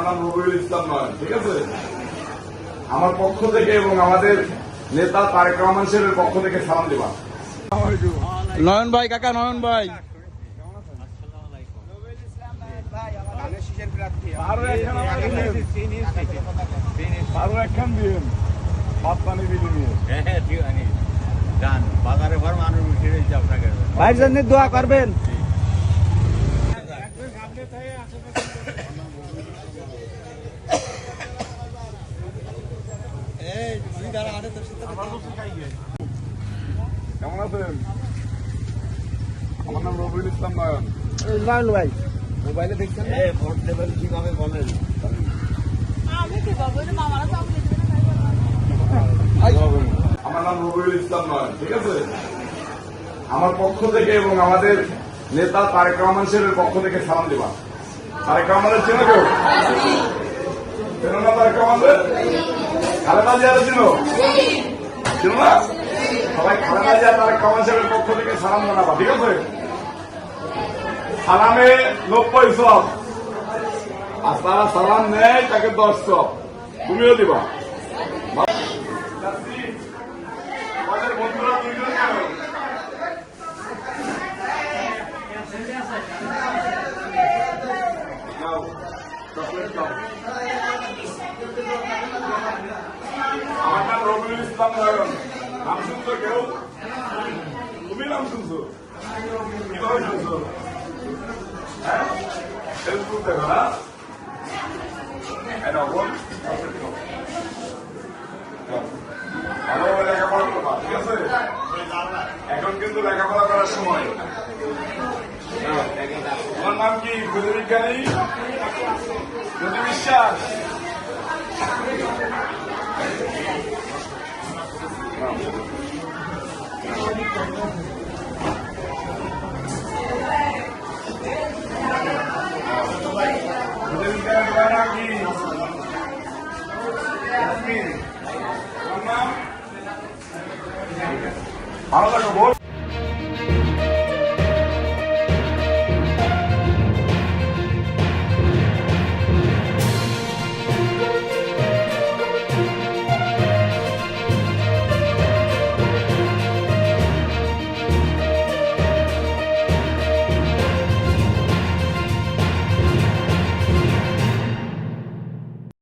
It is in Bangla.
নাম রবিউল ইসলাম নয়ন। ঠিক আছে, আমার পক্ষ থেকে এবং আমাদের নেতা তারেক রহমান সাহেবের পক্ষ থেকে সালাম দেবা। নয়ন ভাই, কাকা নয়ন ভাই, ভাইয়ের জন্য দোয়া করবেন। কেমন আছেন? আমার নাম রবিউল ইসলাম নয়ন। নয়ন ভাই, মোবাইলে দেখছেন ভোট দেবেন কিভাবে বলেন? আমার নাম রবিউল ইসলাম নয়ন। ঠিক আছে, আমার পক্ষ থেকে এবং আমাদের নেতা তারেক রহমান সাহেবের পক্ষ থেকে সালাম দেবা। তারেক রহমানের চেনো কেউ? চেনো না তারেক রহমানের? খালেদা জিয়ার চেনো? চেনো না? সবাই খালেদা জিয়া তারেক রহমান সাহেবের পক্ষ থেকে সালাম জানাবা। ঠিক আছে, সালামে 90 সব, আর তারা সালাম নেয় তাকে 10 সব, তুমিও দিবা। বন্ধুরা দুইজন আমার নাম রবিউল ইসলাম নয়ন। নাম শুনছো কেউ? তুমি নাম শুনছো? কিভাবে শুনছো? হ্যাঁ, ফেসবুক দেখো না? ভালোভাবে লেখাপড়া করবা। ঠিক আছে, এখন কিন্তু লেখাপড়া করার সময়। তোমার নাম কি? জ্যোতির্বিজ্ঞানী জ্যোতি বিশ্বাস। জ্যোতির্বিজ্ঞানের নাম কি? ভালো থাকো।